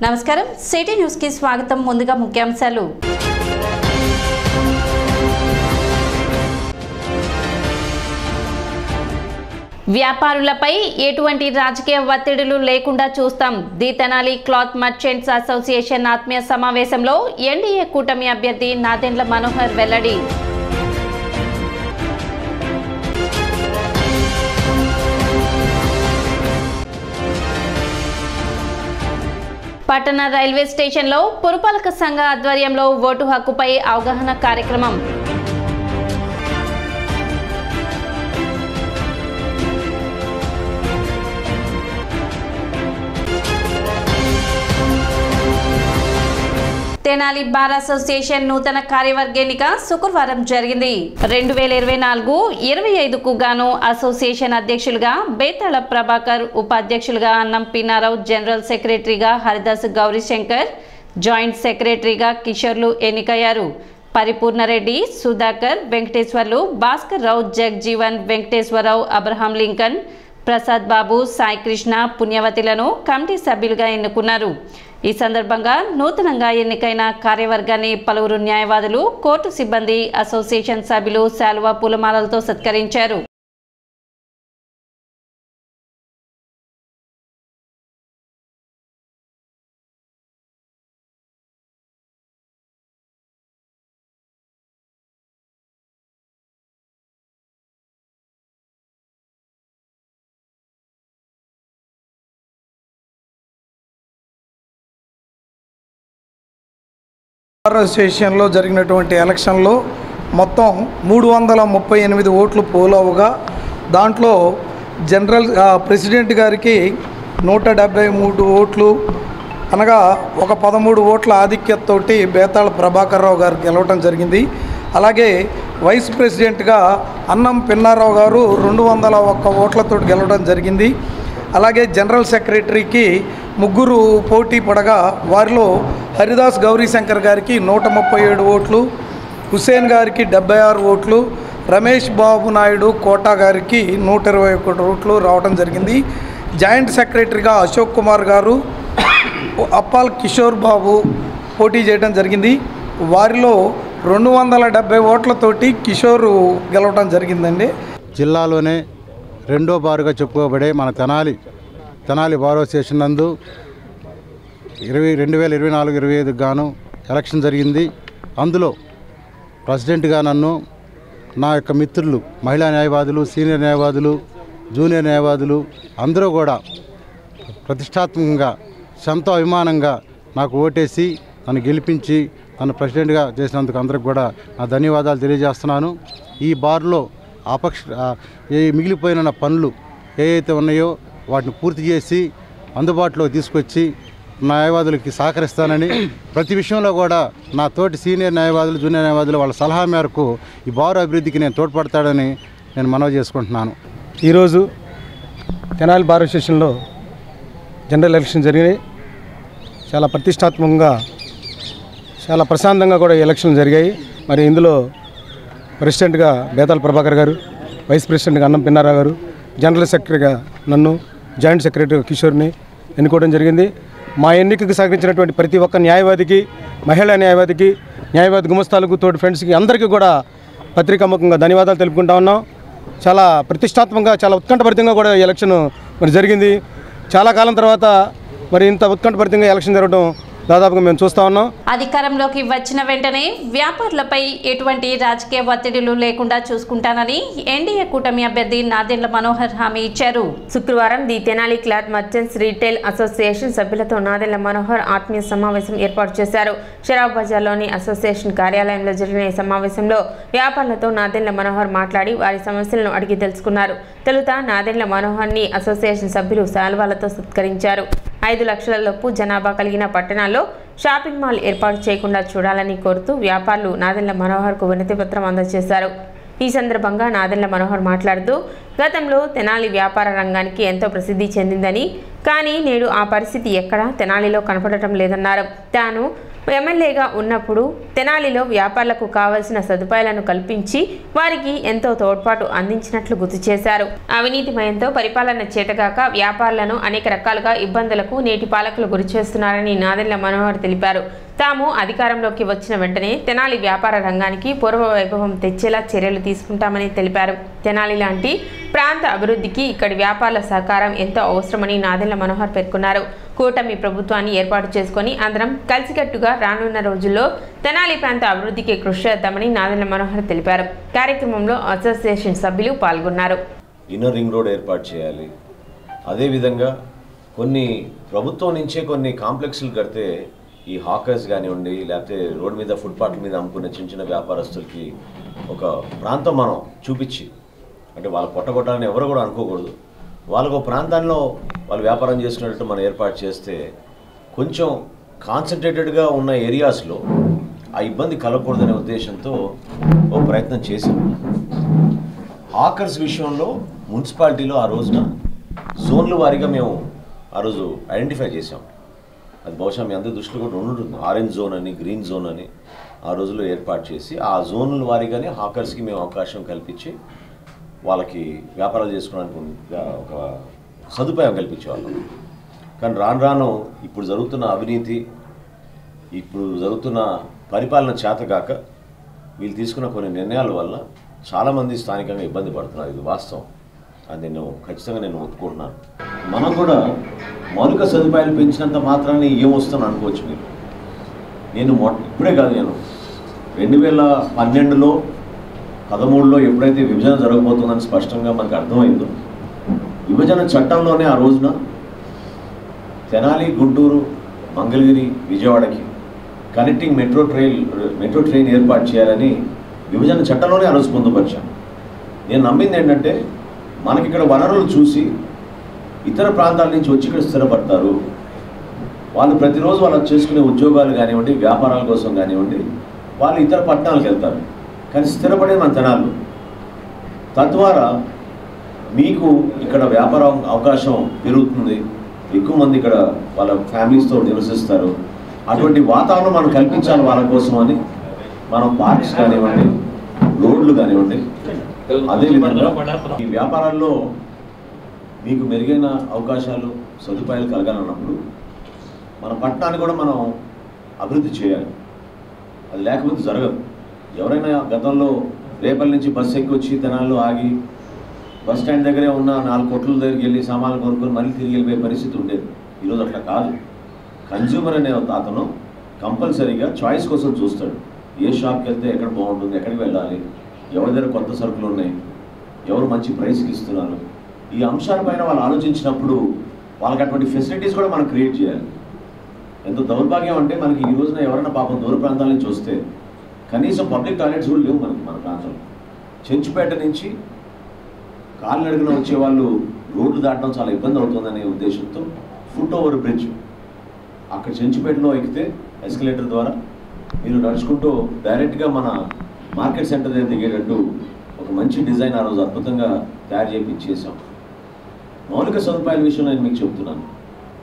నమస్కారం city news కి స్వాగతం. ముందుగా ముఖ్యాంశాలు. వ్యాపారులపై ఎటువంటి రాజకీయ ఒత్తిడులు లేకుండా చూస్తాం. The Tenali cloth merchants association ఆత్మీయ సమావేశంలో ఎన్డీఏ కూటమి అభ్యర్థి నాదెండ్ల మనోహర్ వెల్లడి. పట్టణ రైల్వే స్టేషన్లో పురపాలక సంఘ ఆధ్వర్యంలో ఓటు హక్కుపై అవగాహన కార్యక్రమం. తెనాలి బార్ అసోసియేషన్ నూతన కార్యవర్గ ఎన్నిక శుక్రవారం జరిగింది. 2024-25కు గాను అసోసియేషన్ అధ్యక్షులుగా బేతాళ ప్రభాకర్, ఉపాధ్యక్షులుగా అన్నం పిన్నారావు, జనరల్ సెక్రటరీగా హరిదాస్ గౌరీశంకర్, జాయింట్ సెక్రటరీగా కిషోర్లు ఎన్నికయ్యారు. పరిపూర్ణరెడ్డి, Sudhakar, Venkateswarlu, Bhaskar Rao, Jagjivan, Venkateswararao, Abraham Lincoln, Prasad Babu, Sai Krishna, పుణ్యవతిలను committee సభ్యులుగా ఎన్నుకున్నారు. ఈ సందర్భంగా నూతనంగా ఎన్నికైన కార్యవర్గాన్ని పలువురు న్యాయవాదులు, కోర్టు సిబ్బంది, అసోసియేషన్ సభ్యులు శాలువా పూలమాలలతో సత్కరించారు. అసోసియేషన్లో జరిగినటువంటి ఎలక్షన్లో మొత్తం 338 ఓట్లు పోలవుగా దాంట్లో జనరల్ ప్రెసిడెంట్ గారికి 173 ఓట్లు అనగా ఒక 13 ఓట్ల ఆధిక్యతతోటి బేతాళ ప్రభాకర్ రావు గారు గెలవటం జరిగింది. అలాగే వైస్ ప్రెసిడెంట్గా అన్నం పిన్నారావు గారు 201 ఓట్లతో గెలవడం జరిగింది. అలాగే జనరల్ సెక్రటరీకి 3 పోటీ పడగా వారిలో హరిదాస్ గౌరీశంకర్ గారికి 137 ఓట్లు, హుసేన్ గారికి 76 ఓట్లు, రమేష్ బాబు నాయుడు కోటా గారికి 121 ఓట్లు రావడం జరిగింది. జాయింట్ సెక్రటరీగా అశోక్ కుమార్ గారు, అప్పాల్ కిషోర్ బాబు పోటీ చేయడం జరిగింది. వారిలో 270 ఓట్లతోటి కిషోర్ గెలవడం జరిగిందండి. జిల్లాలోనే రెండో బారుగా చెప్పుకోబడే మన తెనాలి బార్ అసోసియేషన్ నందు 2024-25 గాను ఎలక్షన్ జరిగింది. అందులో ప్రెసిడెంట్గా నన్ను నా యొక్క మిత్రులు, మహిళా న్యాయవాదులు, సీనియర్ న్యాయవాదులు, జూనియర్ న్యాయవాదులు అందరూ కూడా ప్రతిష్టాత్మకంగా, ఎంతో అభిమానంగా నాకు ఓటేసి నన్ను గెలిపించి నన్ను ప్రెసిడెంట్గా చేసినందుకు అందరికి కూడా నా ధన్యవాదాలు తెలియజేస్తున్నాను. ఈ బార్లో మిగిలిపోయిన పనులు ఏవైతే ఉన్నాయో వాటిని పూర్తి చేసి అందుబాటులో తీసుకొచ్చి న్యాయవాదులకి సహకరిస్తానని, ప్రతి విషయంలో కూడా నా తోటి సీనియర్ న్యాయవాదులు, జూనియర్ న్యాయవాదులు వాళ్ళ సలహా మేరకు ఈ బార్ అభివృద్ధికి నేను తోడ్పడతాడని నేను మనవి చేసుకుంటున్నాను. ఈరోజు తెనాలి బార్ అసోసియేషన్లో జనరల్ ఎలక్షన్ జరిగినాయి. చాలా ప్రతిష్టాత్మకంగా, చాలా ప్రశాంతంగా కూడా ఎలక్షన్లు జరిగాయి. మరి ఇందులో ప్రెసిడెంట్గా బేతాళ ప్రభాకర్ గారు, వైస్ ప్రెసిడెంట్గా అన్నం పిన్నారావు గారు, జనరల్ సెక్రటరీగా నన్ను, జాయింట్ సెక్రటరీగా కిషోర్ని ఎన్నుకోవడం జరిగింది. మా ఎన్నికకు సహకరించినటువంటి ప్రతి ఒక్క న్యాయవాదికి, మహిళా న్యాయవాదికి, న్యాయవాది గుమస్తాలకు, తోటి ఫ్రెండ్స్కి అందరికీ కూడా పత్రికాముఖంగా ధన్యవాదాలు తెలుపుకుంటా ఉన్నాం. చాలా ప్రతిష్టాత్మకంగా, చాలా ఉత్కంఠభరితంగా కూడా ఎలక్షన్ మరి జరిగింది. చాలా కాలం తర్వాత మరి ఇంత ఉత్కంఠభరితంగా ఎలక్షన్ జరగడం దాదాపుగా మేము చూస్తా ఉన్నాం. అధికారంలోకి వచ్చిన వెంటనే వ్యాపారులపై ఎటువంటి రాజకీయ ఒత్తిడులు లేకుండా చూసుకుంటానని ఎన్డీఏ కూటమి అభ్యర్థి నాదెండ్ల మనోహర్ హామీ ఇచ్చారు. శుక్రవారం the Tenali cloth merchants retail association సభ్యులతో నాదెండ్ల మనోహర్ ఆత్మీయ సమావేశం ఏర్పాటు చేశారు. షరాబ్ బజార్లోని అసోసియేషన్ కార్యాలయంలో జరిగిన ఈ సమావేశంలో వ్యాపారులతో నాదెండ్ల మనోహర్ మాట్లాడి వారి సమస్యలను అడిగి తెలుసుకున్నారు. తొలుత నాదెండ్ల మనోహర్ని అసోసియేషన్ సభ్యులు శాలువాలతో సత్కరించారు. 5 లక్షల లోపు జనాభా కలిగిన పట్టణాల్లో షాపింగ్ మాల్ ఏర్పాటు చేయకుండా చూడాలని కోరుతూ వ్యాపారులు నాదెండ్ల మనోహర్కు వినతి పత్రం అందజేశారు. ఈ సందర్భంగా నాదెండ్ల మనోహర్ మాట్లాడుతూ, గతంలో తెనాలి వ్యాపార రంగానికి ఎంతో ప్రసిద్ధి చెందిందని, కానీ నేడు ఆ పరిస్థితి ఎక్కడా తెనాలిలో కనపడటం లేదన్నారు. తాను ఎమ్మెల్యేగా ఉన్నప్పుడు తెనాలిలో వ్యాపారులకు కావాల్సిన సదుపాయాలను కల్పించి వారికి ఎంతో తోడ్పాటు అందించినట్లు గుర్తు చేశారు. అవినీతిమయంతో పరిపాలన చేతగాక వ్యాపారులను అనేక రకాలుగా ఇబ్బందులకు నేటి పాలకులు గురిచేస్తున్నారని నాదెళ్ల మనోహర్ తెలిపారు. తాము అధికారంలోకి వచ్చిన వెంటనే తెనాలి వ్యాపార రంగానికి పూర్వ వైభవం తెచ్చేలా చర్యలు తీసుకుంటామని తెలిపారు. తెనాలి లాంటి ప్రాంత అభివృద్ధికి ఇక్కడి వ్యాపారుల సహకారం ఎంతో అవసరమని నాదెళ్ల మనోహర్ పేర్కొన్నారు. కూటమి ప్రభుత్వాన్ని ఏర్పాటు చేసుకుని అందరం కలిసికట్టుగా రానున్న రోజుల్లో తెనాలి ప్రాంత అభివృద్ధికి కృషి చేద్దామని నాదెళ్ల మనోహర్ తెలిపారు. కార్యక్రమంలో అసోసియేషన్ సభ్యులు పాల్గొన్నారు. ఇన్నర్ రింగ్ రోడ్ ఏర్పాటు చేయాలి. అదేవిధంగా కొన్ని ప్రభుత్వం నుంచే కొన్ని కాంప్లెక్స్లు కడితే ఈ హాకర్స్ కానివ్వండి, లేకపోతే రోడ్డు మీద ఫుట్పాత్ల మీద అమ్ముకునే చిన్న చిన్న వ్యాపారస్తులకి ఒక ప్రాంతం మనం చూపించి, అంటే వాళ్ళ పొట్టగొట్టాలని ఎవరు కూడా అనుకోకూడదు, వాళ్ళకు ప్రాంతాల్లో వాళ్ళు వ్యాపారం చేసుకునేటట్టు మనం ఏర్పాటు చేస్తే కొంచెం కాన్సన్ట్రేటెడ్గా ఉన్న ఏరియాస్లో ఆ ఇబ్బంది కలగకూడదనే ఉద్దేశంతో ఓ ప్రయత్నం చేశాం. హాకర్స్ విషయంలో మున్సిపాలిటీలో ఆ రోజున జోన్ల వారీగా మేము ఆ రోజు ఐడెంటిఫై చేసాం. అది బహుశా మీ అందరి దృష్టిలో కూడా ఉంటుంది. ఆరెంజ్ జోన్ అని, గ్రీన్ జోన్ అని ఆ రోజుల్లో ఏర్పాటు చేసి ఆ జోన్ల వారీగానే హాకర్స్కి మేము అవకాశం కల్పించి వాళ్ళకి వ్యాపారాలు చేసుకోవడానికి ఒక సదుపాయం కల్పించేవాళ్ళం. కానీ రాను రాను ఇప్పుడు జరుగుతున్న అవినీతి, ఇప్పుడు జరుగుతున్న పరిపాలన చేతగాక వీళ్ళు తీసుకున్న కొన్ని నిర్ణయాల వల్ల చాలామంది స్థానికంగా ఇబ్బంది పడుతున్నారు. ఇది వాస్తవం. అది ఖచ్చితంగా నేను ఒప్పుకుంటున్నాను. మనం కూడా మౌలిక సదుపాయాలు పెంచినంత మాత్రాన్ని ఏమొస్తుందని అనుకోవచ్చు మీరు. నేను ఇప్పుడే కాదు, నేను 2012లో 13లో ఎప్పుడైతే విభజన జరగబోతుందని స్పష్టంగా మనకు అర్థమైందో, విభజన చట్టంలోనే ఆ రోజున తెనాలి, గుంటూరు, మంగళగిరి, విజయవాడకి కనెక్టింగ్ మెట్రో ట్రైన్ ఏర్పాటు చేయాలని విభజన చట్టంలోనే ఆ రోజు పొందుపరిచాను. నేను నమ్మింది ఏంటంటే, మనకి ఇక్కడ వనరులు చూసి ఇతర ప్రాంతాల నుంచి వచ్చి ఇక్కడ స్థిరపడతారు. వాళ్ళు ప్రతిరోజు వాళ్ళకి చేసుకునే ఉద్యోగాలు కానివ్వండి, వ్యాపారాల కోసం కానివ్వండి, వాళ్ళు ఇతర పట్టణాలకు వెళ్తారు. కానీ స్థిరపడే మన తెనాలు, తద్వారా మీకు ఇక్కడ వ్యాపార అవకాశం పెరుగుతుంది, ఎక్కువ మంది ఇక్కడ వాళ్ళ ఫ్యామిలీస్తో నివసిస్తారు. అటువంటి వాతావరణం మనం కల్పించాలి వాళ్ళ కోసం అని మనం పార్క్స్ కానివ్వండి, రోడ్లు కానివ్వండి, అదేవిధంగా ఈ వ్యాపారాల్లో మీకు మెరుగైన అవకాశాలు, సదుపాయాలు కలగాలన్నప్పుడు మన పట్టణాన్ని కూడా మనం అభివృద్ధి చేయాలి. అది లేకపోతే జరగదు. ఎవరైనా గతంలో రేపటి నుంచి బస్సు ఎక్కి వచ్చి తెనాల్లో ఆగి బస్ స్టాండ్ దగ్గరే ఉన్న 4 కొట్ల దగ్గరికి వెళ్ళి సామాన్లు కొనుక్కొని మళ్ళీ తిరిగి వెళ్ళిపోయే పరిస్థితి ఉండేది. ఈరోజు అట్లా కాదు. కన్జ్యూమర్ అనే అతను కంపల్సరీగా చాయిస్ కోసం చూస్తాడు. ఏ షాప్కి వెళ్తే ఎక్కడ బాగుంటుంది, ఎక్కడికి వెళ్ళాలి, ఎవరి దగ్గర కొత్త సరుకులు ఉన్నాయి, ఎవరు మంచి ప్రైస్కి ఇస్తున్నారు, ఈ అంశాలపైన వాళ్ళు ఆలోచించినప్పుడు వాళ్ళకి అటువంటి ఫెసిలిటీస్ కూడా మనం క్రియేట్ చేయాలి. ఎంతో దౌర్భాగ్యం అంటే, మనకి ఈ రోజున ఎవరైనా పాపం దూర ప్రాంతాల నుంచి వస్తే కనీసం పబ్లిక్ టాయిలెట్స్ కూడా లేవు మనకి. మన ప్రాంతంలో చెంచుపేట నుంచి కాలినడకన వచ్చే వాళ్ళు రోడ్లు దాటడం చాలా ఇబ్బంది అవుతుందనే ఉద్దేశంతో ఫుట్ ఓవర్ బ్రిడ్జ్ అక్కడ చెంచుపేటలో ఎక్కితే ఎస్కలేటర్ ద్వారా మీరు నడుచుకుంటూ డైరెక్ట్గా మన మార్కెట్ సెంటర్ దగ్గర దిగేటట్టు ఒక మంచి డిజైన్ ఆ రోజు అద్భుతంగా తయారు చేయించేసాం. మౌలిక సదుపాయాల విషయంలో నేను మీకు చెప్తున్నాను.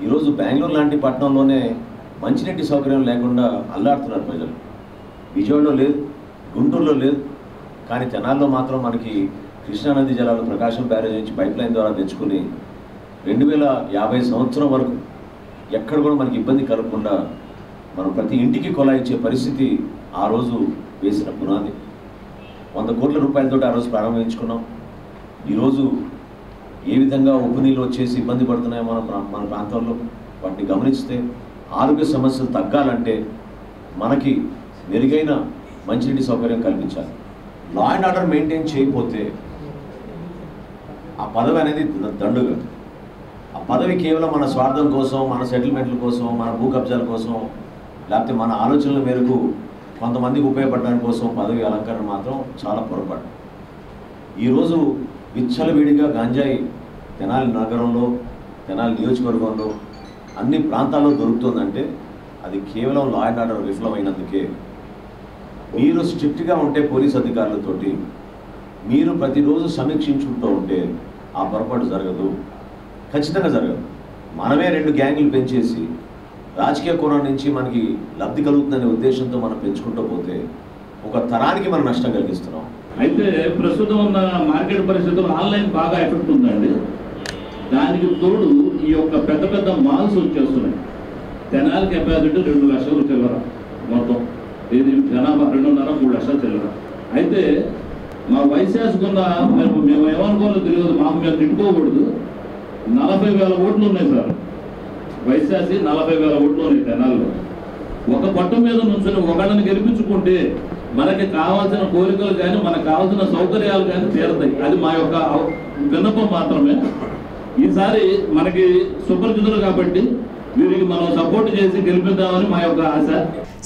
ఈరోజు బెంగళూరు లాంటి పట్టణంలోనే మంచినీటి సౌకర్యం లేకుండా అల్లాడుతున్నారు ప్రజలు. విజయవాడలో లేదు, గుంటూరులో లేదు, కానీ తెనాల్లో మాత్రం మనకి కృష్ణానది జలాలు ప్రకాశం బ్యారేజ్ నుంచి పైప్ లైన్ ద్వారా తెచ్చుకుని 2050 సంవత్సరం వరకు ఎక్కడ కూడా మనకి ఇబ్బంది కలగకుండా మనం ప్రతి ఇంటికి కొలా ఇచ్చే పరిస్థితి ఆ రోజు వేసిన పునాది. 100 కోట్ల రూపాయలతో ఆ రోజు ప్రారంభించుకున్నాం. ఈరోజు ఏ విధంగా ఉప్పు నీళ్ళు వచ్చేసి ఇబ్బంది పడుతున్నాయో మన ప్రాంతంలో వాటిని గమనిస్తే, ఆరోగ్య సమస్యలు తగ్గాలంటే మనకి మెరుగైన మంచినీటి సౌకర్యం కల్పించాలి. లా అండ్ ఆర్డర్ మెయింటైన్ చేయకపోతే ఆ పదవి అనేది దండుగ. ఆ పదవి కేవలం మన స్వార్థం కోసం, మన సెటిల్మెంట్ల కోసం, మన భూ కబ్జాల కోసం, లేకపోతే మన ఆలోచనల మేరకు కొంతమందికి ఉపయోగపడడానికి కోసం పదవి అలంకరణ మాత్రం చాలా పొరపాటు. ఈరోజు విచ్చలవిడిగా గంజాయి తెనాలి నగరంలో, తెనాలి నియోజకవర్గంలో అన్ని ప్రాంతాల్లో దొరుకుతుందంటే అది కేవలం లా అండ్ ఆర్డర్ విఫలమైనందుకే. మీరు స్ట్రిక్ట్గా ఉంటే పోలీస్ అధికారులతోటి మీరు ప్రతిరోజు సమీక్షించుకుంటూ ఉంటే ఆ పొరపాటు జరగదు, ఖచ్చితంగా జరగదు. మనమే 2 గ్యాంగులు పెంచేసి రాజకీయ కోణం నుంచి మనకి లబ్ధి కలుగుతుందనే ఉద్దేశంతో మనం పెంచుకుంటూ పోతే ఒక తరానికి మనం నష్టం కలిగిస్తున్నాం. అయితే ప్రస్తుతం ఉన్న మార్కెట్ పరిస్థితుల్లో ఆన్లైన్ బాగా ఎఫెక్ట్ ఉందండి. దానికి తోడు ఈ యొక్క పెద్ద పెద్ద మాల్స్ వచ్చేస్తున్నాయి. తెనాలి కెపాసిటీ 2 లక్షలు చిల్లర, మొత్తం ఇది జనాభా 2.5-3 లక్షలు చిల్లర. అయితే మా వైశాసుకున్న మేము ఏమనుకోవాలో తెలియదు, మాకు మేము తిట్టుకోకూడదు. 40,000 ఓట్లు ఉన్నాయి సార్. వైశాసి 40,000 ఓట్లు ఉన్నాయి తెనాల్లో. ఒక పట్టు మీద నుంచుని ఒకళ్ళని గెలిపించుకుంటే మనకి కావాల్సిన కోరికలు కానీ మనకు కావాల్సిన సౌకర్యాలు కానీ తీరతాయి. అది మా యొక్క విన్నపం మాత్రమే. ఈసారి మనకి సుపరిచితులు కాబట్టి వీరికి మనం సపోర్ట్ చేసి గెలిపిద్దామని మా యొక్క ఆశ.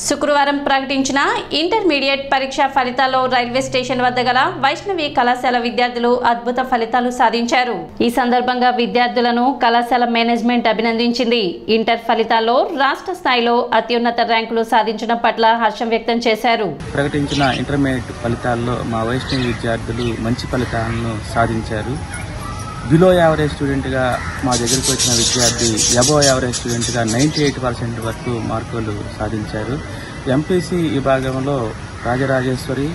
శుక్రవారం ప్రకటించిన ఇంటర్మీడియట్ పరీక్ష ఫలితాల్లో రైల్వే స్టేషన్ వద్ద గల వైష్ణవి కళాశాల విద్యార్థులు అద్భుత ఫలితాలు సాధించారు. ఈ సందర్భంగా విద్యార్థులను కళాశాల మేనేజ్మెంట్ అభినందించింది. ఇంటర్ ఫలితాల్లో రాష్ట్ర స్థాయిలో అత్యున్నత ర్యాంకులు సాధించడం పట్ల హర్షం వ్యక్తం చేశారు. ప్రకటించిన ఇంటర్మీడియట్ ఫలితాల్లో మా వైష్ణవి విద్యార్థులు మంచి ఫలితాలను సాధించారు. బిలో యావరేజ్ స్టూడెంట్గా మా దగ్గరికి వచ్చిన విద్యార్థి అబోవ్ యావరేజ్ స్టూడెంట్గా 98% వరకు మార్కులు సాధించారు. ఎంపీసీ విభాగంలో రాజరాజేశ్వరి,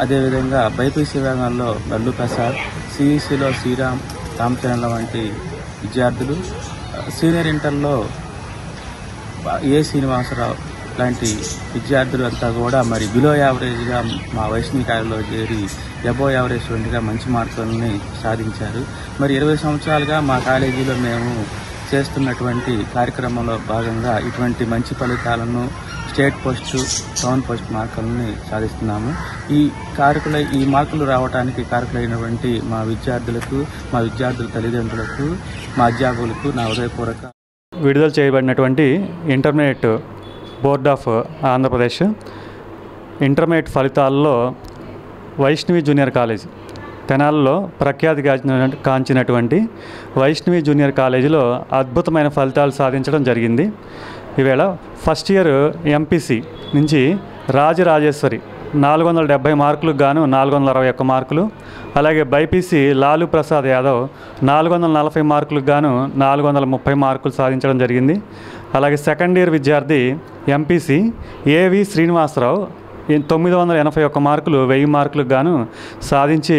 అదేవిధంగా బైపీసీ విభాగంలో లల్లు ప్రసాద్, సిఈసీలో శ్రీరామ్, రామచంద్ర వంటి విద్యార్థులు, సీనియర్ ఇంటర్లో ఏ శ్రీనివాసరావు లాంటి విద్యార్థులు అంతా కూడా మరి బిలో యావరేజ్గా మా వైష్ణవి కాలేజీలో చేరి అబోవ్ యావరేజ్ స్టూడెంట్గా మంచి మార్కులని సాధించారు. మరి 20 సంవత్సరాలుగా మా కాలేజీలో మేము చేస్తున్నటువంటి కార్యక్రమంలో భాగంగా ఇటువంటి మంచి ఫలితాలను స్టేట్ పోస్టు, టౌన్ పోస్ట్ మార్కులని సాధిస్తున్నాము. ఈ మార్కులు రావడానికి కారకులైనటువంటి మా విద్యార్థులకు, మా విద్యార్థుల తల్లిదండ్రులకు, మా అధ్యాపకులకు నా హృదయపూర్వక. విడుదల చేయబడినటువంటి intermediate board of Andhra Pradesh intermediate ఫలితాల్లో వైష్ణవి జూనియర్ కాలేజ్ తెనాలిలో ప్రఖ్యాతి కాంచినటువంటి వైష్ణవి జూనియర్ కాలేజీలో అద్భుతమైన ఫలితాలు సాధించడం జరిగింది. ఈవేళ ఫస్ట్ ఇయర్ ఎంపీసీ నుంచి రాజరాజేశ్వరి 470 మార్కులకు గాను 461 మార్కులు, అలాగే బైపీసీ లాలు ప్రసాద్ యాదవ్ 440 మార్కులకు గాను 430 మార్కులు సాధించడం జరిగింది. అలాగే సెకండ్ ఇయర్ విద్యార్థి ఎంపీసీ ఏవి శ్రీనివాసరావు 981 మార్కులు 1000 మార్కులకు గాను సాధించి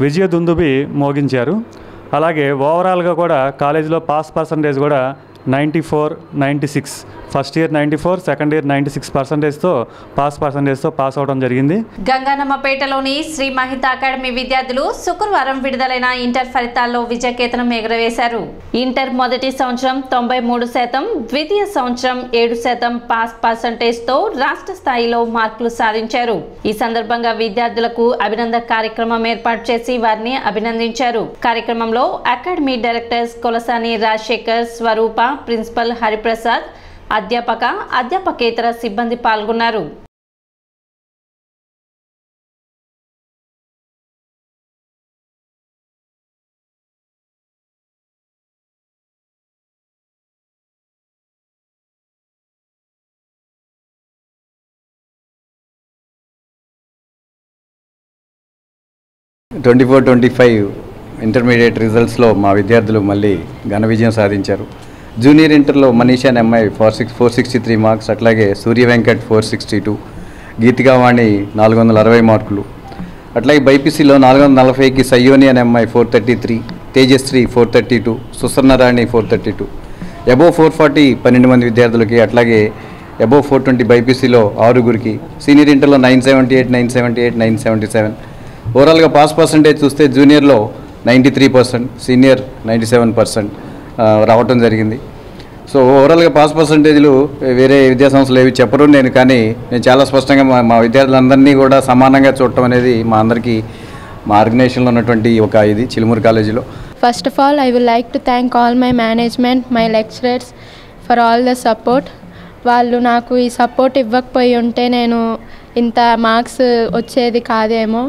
విజయదుందుబి మోగించారు. అలాగే ఓవరాల్గా కూడా కాలేజీలో పాస్ పర్సంటేజ్ కూడా 94-96, ఫస్ట్ ఇయర్ 94, సెకండ్ ఇయర్ 96%తో పాస్ అవడం జరిగింది. గంగానమ్మపేటలోని శ్రీ మహిత అకాడమీ విద్యార్థులు శుక్రవారం విడుదలైన ఇంటర్ ఫలితాల్లో విజయకేతనం ఎగురవేశారు. ఇంటర్ మొదటి సంవత్సరం 93%, ద్వితీయ సంవత్సరం 7% పాస్ పర్సంటేజ్తో రాష్ట్ర స్థాయిలో మార్కులు సాధించారు. ఈ సందర్భంగా విద్యార్థులకు అభినందన కార్యక్రమం ఏర్పాటు చేసి వారిని అభినందించారు. కార్యక్రమంలో అకాడమీ డైరెక్టర్స్ కొలసాని రాజశేఖర్, స్వరూప, ప్రిన్సిపల్ హరిప్రసాద్, అధ్యాపకేతర సిబ్బంది పాల్గొన్నారు. ఇంటర్మీడియట్ రిజల్ట్స్లో మా విద్యార్థులు మళ్ళీ ఘన విజయం సాధించారు. జూనియర్ ఇంటర్లో మనీషా ఎంఐ 463 మార్క్స్, అట్లాగే సూర్య వెంకట్ 462, గీతికావాణి 460 మార్కులు, అట్లాగే బైపీసీలో 440కి సయ్యోని అనే ఎంఐ 433, తేజశ్రీ 432, సుసర్ణరాణి 432, అబోవ్ 440 12 మంది విద్యార్థులకి, అట్లాగే అబోవ్ 420 బైపీసీలో 6గురికి, సీనియర్ ఇంటర్లో 978, 978, 977. ఓవరాల్గా పాస్ పర్సంటేజ్ చూస్తే జూనియర్లో 93%, సీనియర్ 97% రావటం జరిగింది. సో ఓవరాల్గా పాస్ పర్సంటేజ్లు వేరే విద్యాసంస్థలు ఏవి చెప్పరు కానీ నేను చాలా స్పష్టంగా మా విద్యార్థులందరినీ కూడా సమానంగా చూడటం అనేది మా అందరికీ మా ఆర్గనైజేషన్లో ఉన్నటువంటి ఒక ఇది చిలుమూరు కాలేజీలో. First of all I would like to thank all my management, my lecturers for all the support. వాళ్ళు నాకు ఈ సపోర్ట్ ఇవ్వకపోయి ఉంటే నేను ఇంత మార్క్స్ వచ్చేది కాదేమో.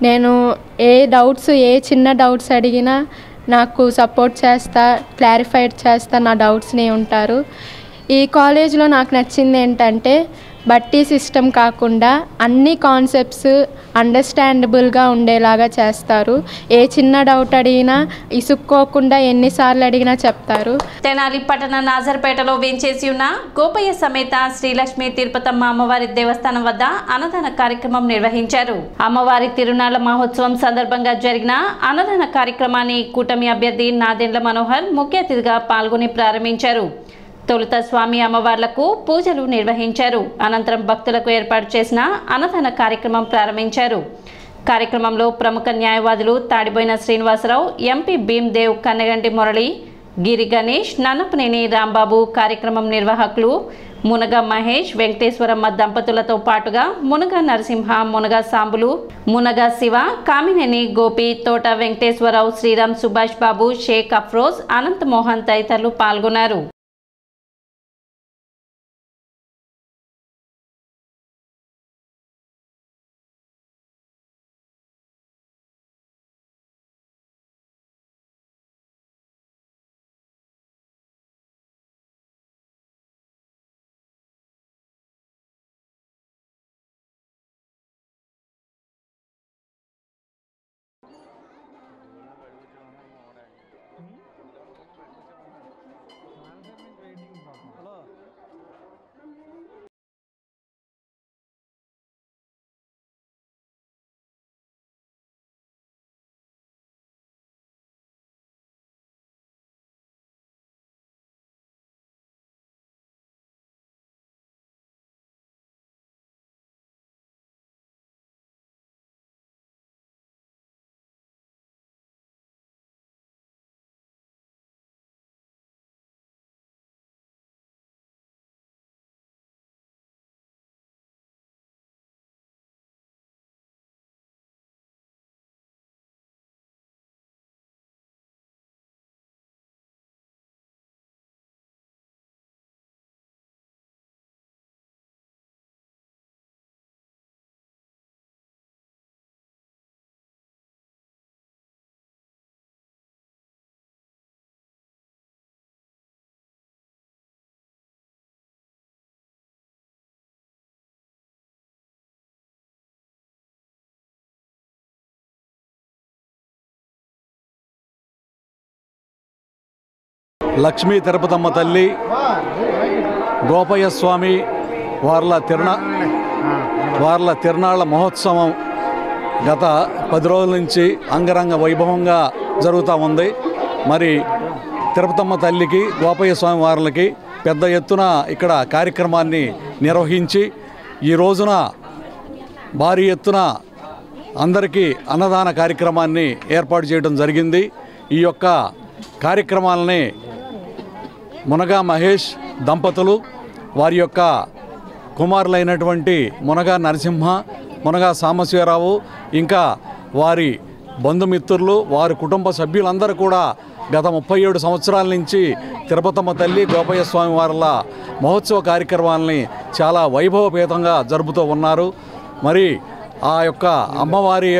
నేను ఏ చిన్న డౌట్స్ అడిగినా నాకు సపోర్ట్ చేస్తా, క్లారిఫైడ్ చేస్తా, నా డౌట్స్ని ఉంటారు. ఈ కాలేజ్లో నాకు నచ్చింది ఏంటంటే బట్టి సిస్టమ్ కాకుండా అన్ని కాన్సెప్ట్స్ అండర్స్టాండబుల్గా ఉండేలాగా చేస్తారు. ఏ చిన్న డౌట్ అడిగినా ఇసుక్కోకుండా ఎన్నిసార్లు అడిగినా చెప్తారు. తెనాలి పట్టణ నాజర్పేటలో వేంచేసి ఉన్న గోపయ్య సమేత శ్రీలక్ష్మి తిరుపతమ్మ అమ్మవారి దేవస్థానం వద్ద అన్నదాన కార్యక్రమం నిర్వహించారు. అమ్మవారి తిరునాళ్ల మహోత్సవం సందర్భంగా జరిగిన అన్నదాన కార్యక్రమాన్ని కూటమి అభ్యర్థి నాదెండ్ల మనోహర్ ముఖ్య అతిథిగా పాల్గొని ప్రారంభించారు. తొలుత స్వామి అమ్మవార్లకు పూజలు నిర్వహించారు. అనంతరం భక్తులకు ఏర్పాటు చేసిన అన్నదాన కార్యక్రమం ప్రారంభించారు. కార్యక్రమంలో ప్రముఖ న్యాయవాదులు తాడిబోయిన శ్రీనివాసరావు, ఎంపీ భీమ్దేవ్, కన్నగంటి మురళి, గిరి గణేష్, నన్నపనేని రాంబాబు, కార్యక్రమం నిర్వాహకులు మునగ మహేష్, వెంకటేశ్వరమ్మ దంపతులతో పాటుగా మునగ నరసింహ, మునగ సాంబులు, మునగ శివ, కామినేని గోపి, తోట వెంకటేశ్వరరావు, శ్రీరామ్, సుభాష్ బాబు, షేక్ అఫ్రోజ్, అనంత్ మోహన్ తదితరులు పాల్గొన్నారు. లక్ష్మీ తిరుపతమ్మ తల్లి, గోపయ్య స్వామి వార్ల తిరునాళ్ల మహోత్సవం గత 10 రోజుల నుంచి అంగరంగ వైభవంగా జరుగుతూ ఉంది. మరి తిరుపతమ్మ తల్లికి, గోపయ్య స్వామి వార్లకి పెద్ద ఎత్తున ఇక్కడ కార్యక్రమాన్ని నిర్వహించి ఈ రోజున భారీ ఎత్తున అందరికీ అన్నదాన కార్యక్రమాన్ని ఏర్పాటు చేయడం జరిగింది. ఈ యొక్క కార్యక్రమాలని మునగా మహేష్ దంపతులు, వారి యొక్క కుమారులైనటువంటి మునగా నరసింహ, మునగా సాంబశివరావు, ఇంకా వారి బంధుమిత్రులు, వారి కుటుంబ సభ్యులందరూ కూడా గత 37 సంవత్సరాల నుంచి తిరుపతమ్మ తల్లి, గోపయ్య స్వామి వార్ల మహోత్సవ కార్యక్రమాలని చాలా వైభవపేతంగా జరుపుతూ ఉన్నారు. మరి ఆ యొక్క అమ్మవారి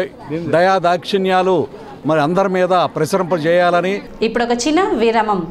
దయా దాక్షిణ్యాలు మరి అందరి మీద ప్రసరింపజేయాలని ఇప్పుడు ఒక చిన్న విరామం.